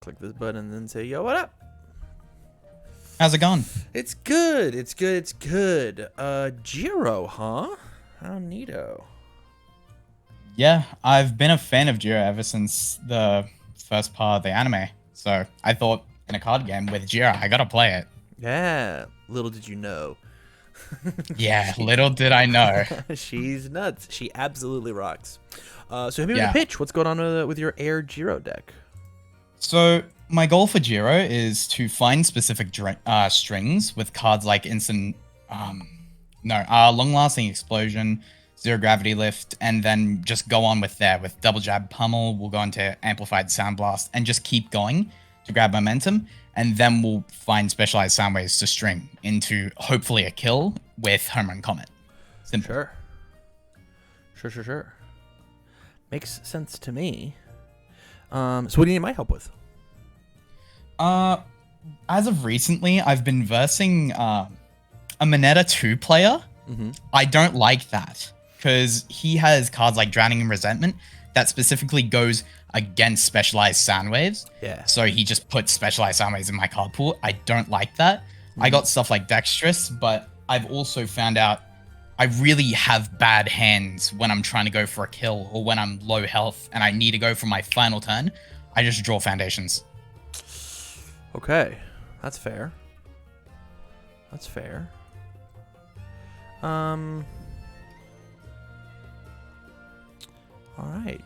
click this button and then say, yo, what up? How's it going? It's good. It's good. It's good. Jiro, huh? How neato. Yeah, I've been a fan of Jiro ever since the first part of the anime. So I thought in a card game with Jiro, I gotta play it. Yeah. Little did you know. Yeah, little did I know. She's nuts. She absolutely rocks. So hit me with Yeah. a pitch. What's going on with your Air Jiro deck? So my goal for Jiro is to find specific strings with cards like long-lasting explosion, zero gravity lift, and then just go on with there with double jab pummel. We'll go into amplified sound blast and just keep going to grab momentum, and then we'll find specialized sound waves to string into hopefully a kill with home run comet. Simple. Sure. Makes sense to me. So what do you need my help with? As of recently, I've been versing a Mineta 2 player. Mm-hmm. I don't like that because he has cards like Drowning in Resentment that specifically goes against specialized sound waves. Yeah. So he just puts specialized sound waves in my card pool. I don't like that. Mm-hmm. I got stuff like Dexterous, but I've also found out I really have bad hands when I'm trying to go for a kill or when I'm low health and I need to go for my final turn. I just draw Foundations. Okay. That's fair. All right.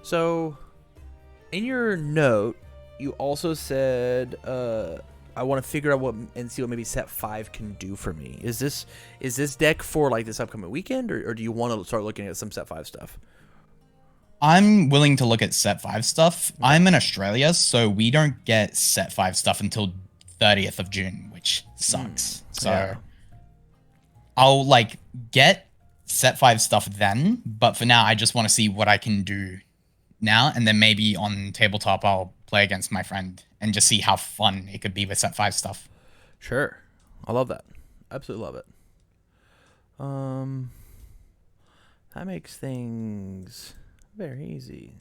So in your note, you also said, I want to figure out what and see what maybe set 5 can do for me. Is this deck for like this upcoming weekend, or do you want to start looking at some set 5 stuff? I'm willing to look at set 5 stuff. Okay. I'm in Australia, so we don't get set 5 stuff until 30th of June, which sucks. So yeah. I'll like get set 5 stuff then, but for now I just want to see what I can do now, and then maybe on tabletop I'll play against my friend and just see how fun it could be with set 5 stuff. Sure. I love that. Absolutely love it. That makes things very easy.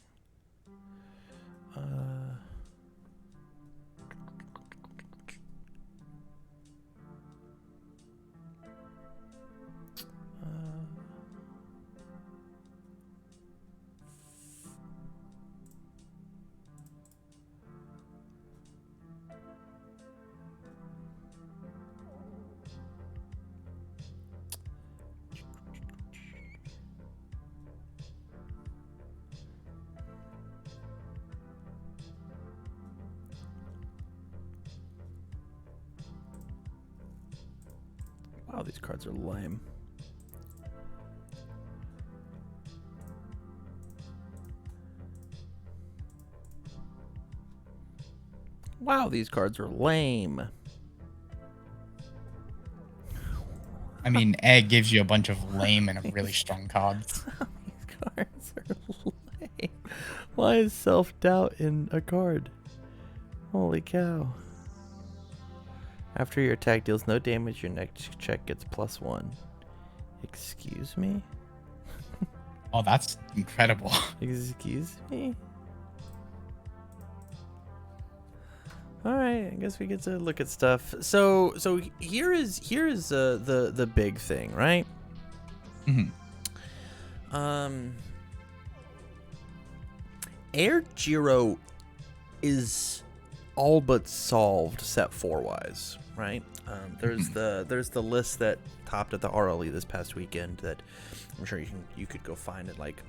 Wow, these cards are lame. Wow, these cards are lame. I mean, Egg gives you a bunch of lame and really strong cards. These cards are lame. Why is self-doubt in a card? Holy cow. After your attack deals no damage, your next check gets +1. Excuse me? Oh, that's incredible. Excuse me? Alright, I guess we get to look at stuff. So here is the big thing, right? Mm-hmm. Air Jiro is all but solved set 4 wise, right? There's the list that topped at the RLE this past weekend that I'm sure you could go find it. Like,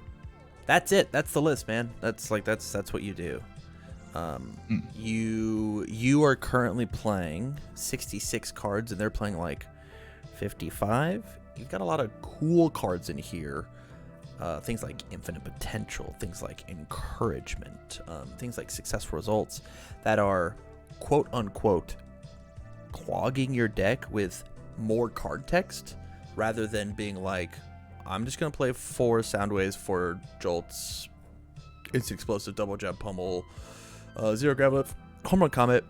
that's it. That's the list, man. That's what you do. You are currently playing 66 cards and they're playing like 55. You've got a lot of cool cards in here. Things like infinite potential, things like encouragement, things like successful results that are quote unquote clogging your deck with more card text rather than being like, I'm just going to play 4 sound waves, 4 jolts, instant explosive, double jab pummel, 0 grab lift, home run comet,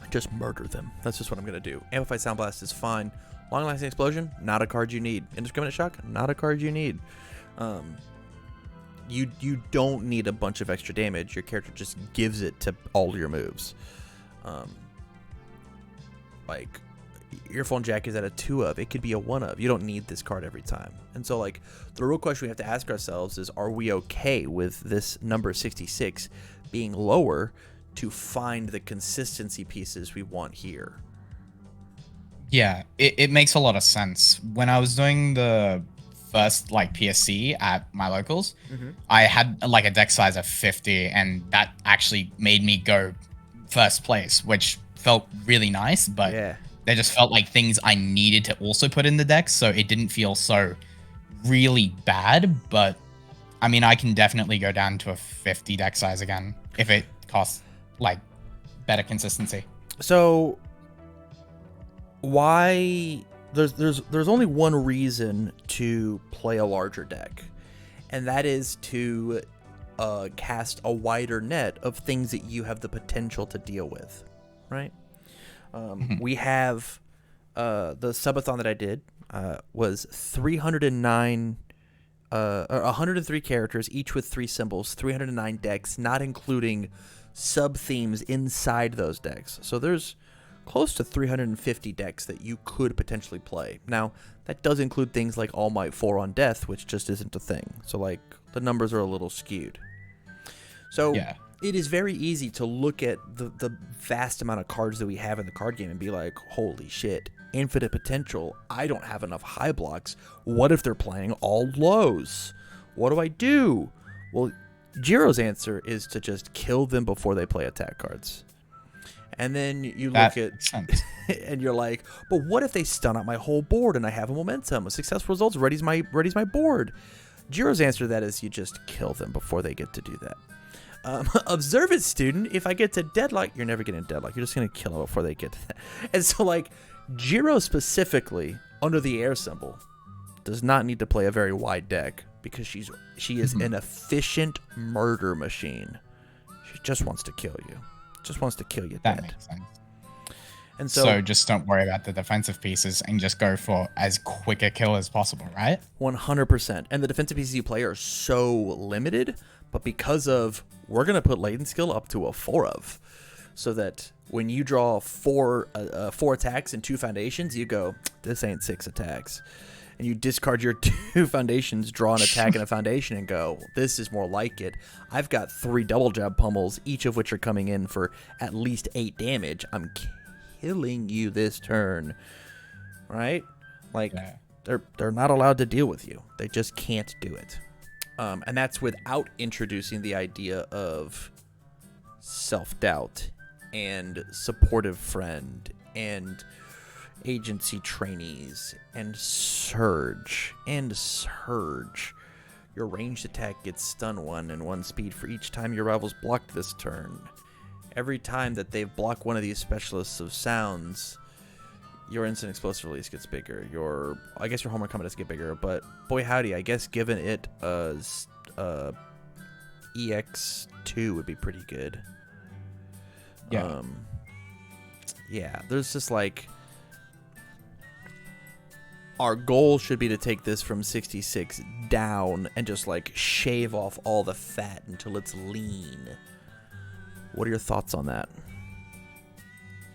just murder them. That's just what I'm going to do. Amplified sound blast is fine. Long lasting explosion, not a card you need. Indiscriminate shock, not a card you need. you don't need a bunch of extra damage. Your character just gives it to all your moves. Like Earphone Jack is at a 2 of. It could be a 1 of. You don't need this card every time. And so like the real question we have to ask ourselves is, are we okay with this number 66 being lower to find the consistency pieces we want here? Yeah, it makes a lot of sense. When I was doing the first like PSC at my locals, I had like a deck size of 50, and that actually made me go first place, which felt really nice, but they just felt like things I needed to also put in the deck, so it didn't feel so really bad. But I mean, I can definitely go down to a 50 deck size again if it costs like better consistency. So why there's only one reason to play a larger deck, and that is to cast a wider net of things that you have the potential to deal with, right? We have the subathon that I did was 309 103 characters, each with 3 symbols, 309 decks, not including sub themes inside those decks. So there's close to 350 decks that you could potentially play. Now, that does include things like All Might 4 on Death, which just isn't a thing. So like the numbers are a little skewed. So it is very easy to look at the vast amount of cards that we have in the card game and be like, holy shit, infinite potential. I don't have enough high blocks. What if they're playing all lows? What do I do? Well, Jiro's answer is to just kill them before they play attack cards. And then you look at and you're like, but what if they stun out my whole board and I have a momentum? A successful results ready's my board. Jiro's answer to that is you just kill them before they get to do that. Observe it, student. If I get to deadlock, you're never getting deadlock. You're just going to kill them before they get to that. And so, like, Jiro specifically, under the air symbol, does not need to play a very wide deck because she is an efficient murder machine. She just wants to kill you. Just wants to kill you dead. That makes sense. And so just don't worry about the defensive pieces and just go for as quick a kill as possible, right? 100%. And the defensive pieces you play are so limited, but because of we're going to put latent skill up to a 4 of, so that when you draw 4 attacks and 2 foundations, you go, this ain't 6 attacks. And you discard your 2 foundations, draw an attack and a foundation, and go, this is more like it. I've got 3 double jab pummels, each of which are coming in for at least 8 damage. I'm killing you this turn, right? Like, they're not allowed to deal with you. They just can't do it. And that's without introducing the idea of self-doubt and supportive friend and agency trainees and surge. Your ranged attack gets stun 1 and 1 speed for each time your rivals blocked this turn. Every time that they've blocked one of these specialists of sounds, your instant explosive release gets bigger. I guess your homework combat does get bigger, but boy howdy, I guess given it EX2 would be pretty good. Yeah, there's just like, our goal should be to take this from 66 down and just like shave off all the fat until it's lean. What are your thoughts on that?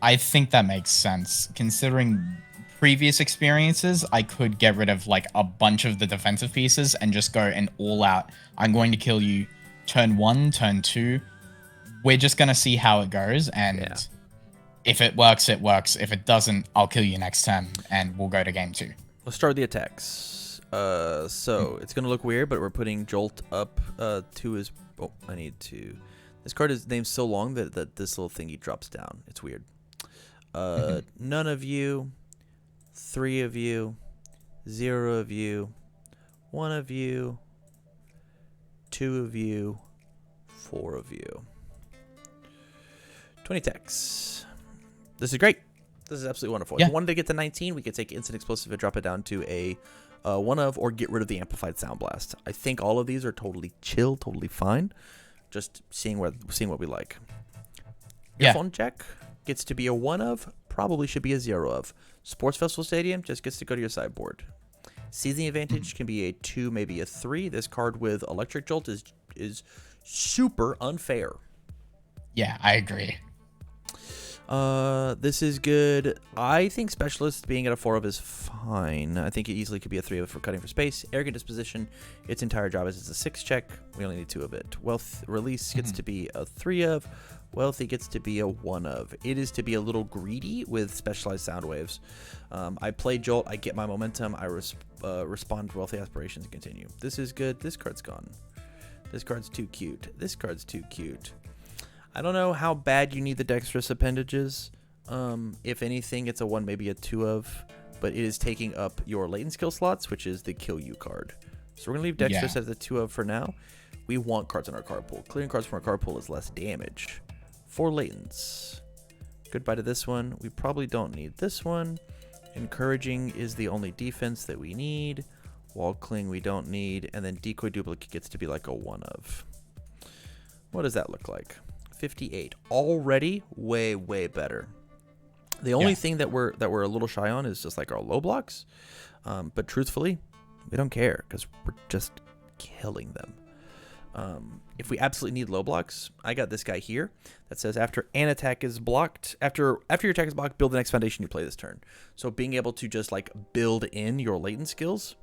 I think that makes sense. Considering previous experiences, I could get rid of like a bunch of the defensive pieces and just go an all out. I'm going to kill you turn 1, turn 2. We're just going to see how it goes. And if it works, it works. If it doesn't, I'll kill you next turn and we'll go to game 2. Let's start the attacks. So it's going to look weird, but we're putting Jolt up to his... Oh, I need to... This card is named so long that this little thingy drops down. It's weird. None of you, 3 of you, 0 of you, 1 of you, 2 of you, 4 of you. 20 attacks. This is great. This is absolutely wonderful. If we wanted to get to 19, we could take instant explosive and drop it down to a 1 of, or get rid of the amplified sound blast. I think all of these are totally chill, totally fine. Just seeing what we like. Earphone Jack gets to be a 1 of, probably should be a 0 of. Sports Festival Stadium just gets to go to your sideboard. Seizing advantage can be a 2, maybe a 3. This card with Electric Jolt is super unfair. Yeah, I agree. This is good. I think Specialist being at a 4 of is fine. I think it easily could be a 3 of for cutting for space. Arrogant Disposition, its entire job is it's a 6 check. We only need 2 of it. Wealth Release gets to be a 3 of. Wealthy gets to be a 1 of. It is to be a little greedy with Specialized Sound Waves. I play Jolt, I get my momentum, I respond to Wealthy Aspirations and continue. This is good. This card's gone. This card's too cute. This card's too cute. I don't know how bad you need the Dexterous Appendages. If anything, it's a 1, maybe a 2 of, but it is taking up your latent skill slots, which is the Kill You card. So we're going to leave Dexterous as a 2 of for now. We want cards in our card pool. Clearing cards from our card pool is less damage. 4 latents. Goodbye to this one. We probably don't need this one. Encouraging is the only defense that we need. Wall Cling we don't need. And then Decoy Duplicate gets to be like a 1 of. What does that look like? 58. Already way, way better. The only thing that we're a little shy on is just like our low blocks. But truthfully, we don't care because we're just killing them. If we absolutely need low blocks, I got this guy here that says after an attack is blocked, after your attack is blocked, build the next foundation you play this turn. So being able to just like build in your latent skills,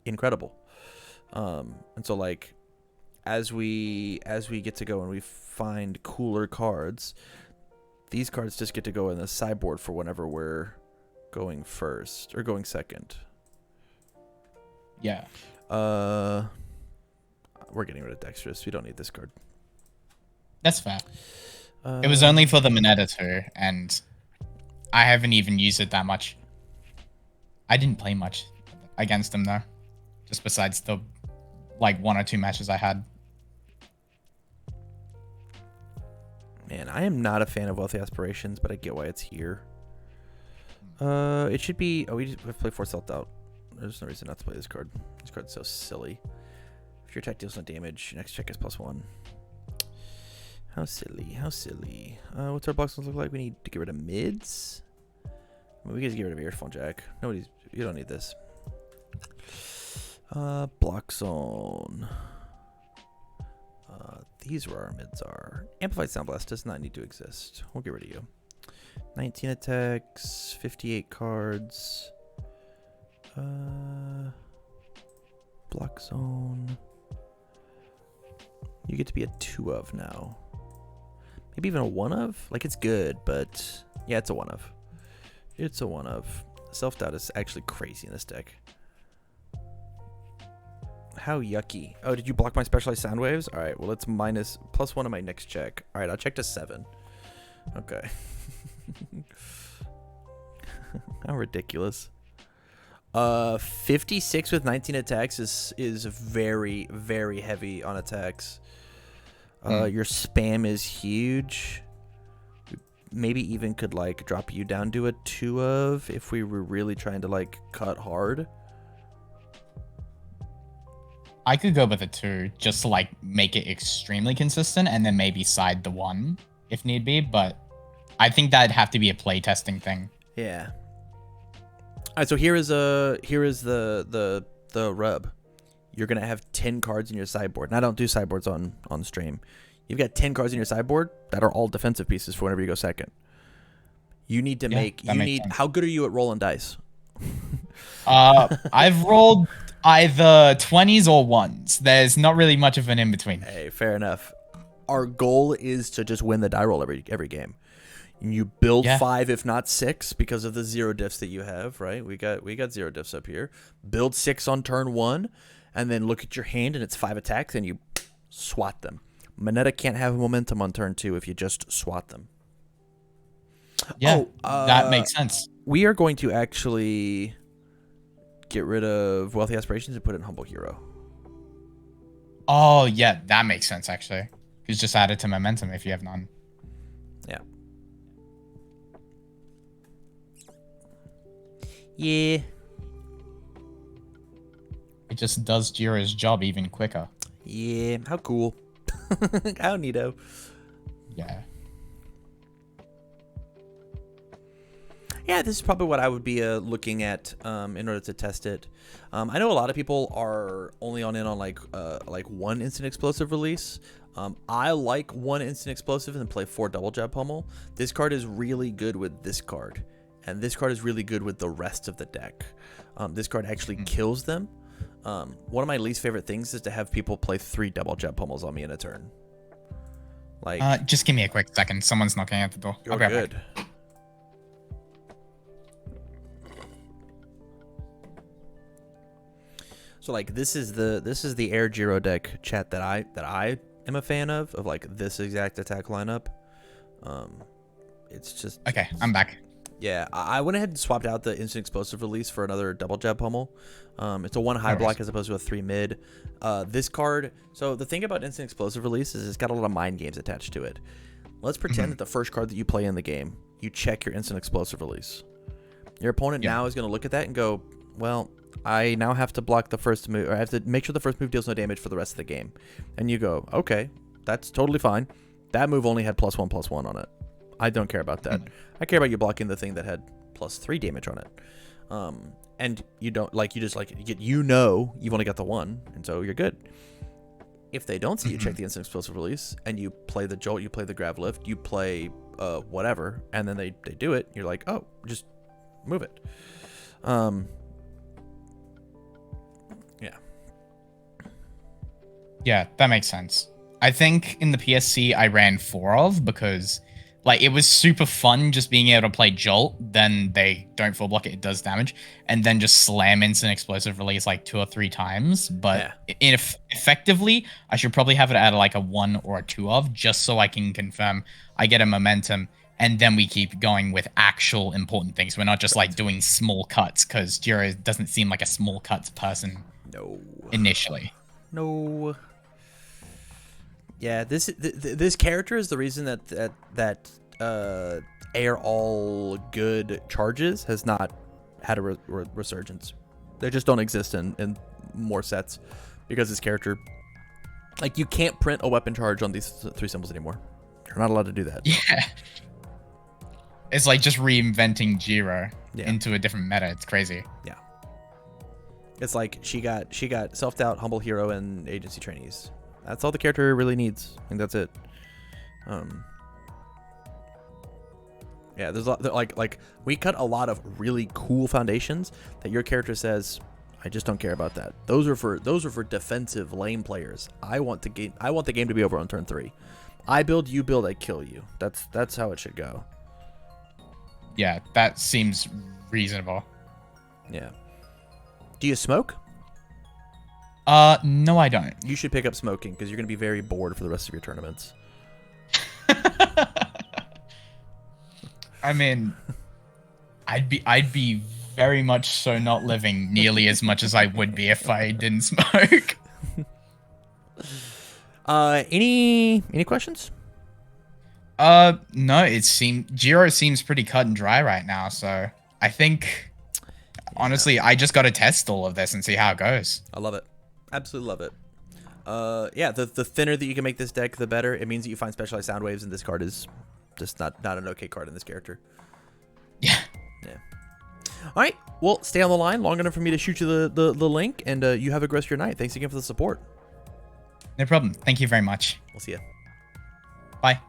incredible. And so like as we get to go and we find cooler cards, these cards just get to go in the sideboard for whenever we're going first or going second. Yeah. We're getting rid of Dexterous. We don't need this card. That's fair. It was only for the Moneta too, and I haven't even used it that much. I didn't play much against him though, just besides the like 1 or 2 matches I had. Man, I am not a fan of Wealthy Aspirations, but I get why it's here. It should be... Oh, we have to play 4 Stealth Out. There's no reason not to play this card. This card's so silly. If your attack deals no damage, your next check is +1. How silly, how silly. What's our block zones look like? We need to get rid of mids. I mean, we can just get rid of Earphone Jack. You don't need this. Block zone. These are where our mids are. Amplified Sound Blast does not need to exist. We'll get rid of you. 19 attacks, 58 cards. Block zone. You get to be a 2 of now. Maybe even a 1 of? Like, it's good, but yeah, it's a 1 of. It's a 1 of. Self-doubt is actually crazy in this deck. How yucky. Oh, did you block my Specialized Sound Waves? All right, well, it's +1 on my next check. All right, I'll check to 7. Okay. How ridiculous. 56 with 19 attacks is very, very heavy on attacks. Your spam is huge. Maybe even could like drop you down to a 2 of if we were really trying to like cut hard. I could go with a 2 just to like make it extremely consistent and then maybe side the 1 if need be, but I think that'd have to be a play testing thing. Yeah. All right, so here is the rub. You're gonna have 10 cards in your sideboard. And I don't do sideboards on stream. You've got 10 cards in your sideboard that are all defensive pieces for whenever you go second. You need to make. Sense. How good are you at rolling dice? I've rolled either 20s or 1s. There's not really much of an in between. Hey, fair enough. Our goal is to just win the die roll every game. And you build 5, if not 6, because of the 0 diffs that you have, right? We got 0 diffs up here. Build 6 on turn 1, and then look at your hand, and it's 5 attacks, and you swat them. Moneta can't have momentum on turn 2 if you just swat them. Yeah, that makes sense. We are going to actually get rid of Wealthy Aspirations and put it in Humble Hero. Oh, yeah, that makes sense, actually. It's just added to momentum if you have none. Yeah. Yeah. It just does Jiro's job even quicker. Yeah, how cool. How neato. Yeah. Yeah, this is probably what I would be looking at in order to test it. I know a lot of people are only on like one instant explosive release. I like one instant explosive and play 4 double jab pummel. This card is really good with this card, and this card is really good with the rest of the deck. This card actually kills them. One of my least favorite things is to have people play 3 double jab pummels on me in a turn. Like, just give me a quick second. Someone's knocking at the door. you're Okay, good. So like this is the Air Jiro deck, chat, that I am a fan of like this exact attack lineup. It's just okay. I'm back. Yeah, I went ahead and swapped out the instant explosive release for another double jab pummel. It's a 1 high block as opposed to a 3 mid. This card. So the thing about instant explosive release is it's got a lot of mind games attached to it. Let's pretend that the first card that you play in the game, you check your instant explosive release. Your opponent now is going to look at that and go, well, I now have to block the first move, or I have to make sure the first move deals no damage for the rest of the game. And you go, okay, that's totally fine. That move only had +1/+1 on it. I don't care about that. I care about you blocking the thing that had +3 damage on it. And you don't like, you just like you've only got the 1, and so you're good. If they don't see you check the instant explosive release and you play the jolt, you play the grav lift, you play whatever, and then they do it, you're like, oh, just move it. Yeah, that makes sense. I think in the PSC I ran 4 of because like it was super fun just being able to play Jolt, then they don't full block it, it does damage, and then just slam instant explosive release like 2 or 3 times. But effectively, I should probably have it at like a 1 or a 2 of, just so I can confirm I get a momentum, and then we keep going with actual important things. We're not just like doing small cuts, because Jiro doesn't seem like a small cuts person. No. Initially. No. Yeah, this character is the reason that Air All Good charges has not had a resurgence. They just don't exist in more sets because this character, like, you can't print a weapon charge on these 3 symbols anymore. You're not allowed to do that. Yeah. It's like just reinventing Jiro into a different meta. It's crazy. Yeah. It's like she got self-doubt, humble hero, and agency trainees. That's all the character really needs. I think that's it. Yeah, there's a lot, like we cut a lot of really cool foundations that your character says, I just don't care about that. Those are for defensive lane players. I want the game to be over on turn 3. I build, you build, I kill you. That's how it should go. Yeah, that seems reasonable. Yeah. Do you smoke? No, I don't. You should pick up smoking because you're going to be very bored for the rest of your tournaments. I mean, I'd be very much so not living nearly as much as I would be if I didn't smoke. Any questions? No, Jiro seems pretty cut and dry right now, so I think honestly, I just got to test all of this and see how it goes. I love it. Absolutely love it. Yeah, the thinner that you can make this deck, the better. It means that you find specialized sound waves, and this card is just not an okay card in this character. Yeah. Yeah. All right. Well, stay on the line long enough for me to shoot you the link, and you have a great rest of your night. Thanks again for the support. No problem. Thank you very much. We'll see you. Bye.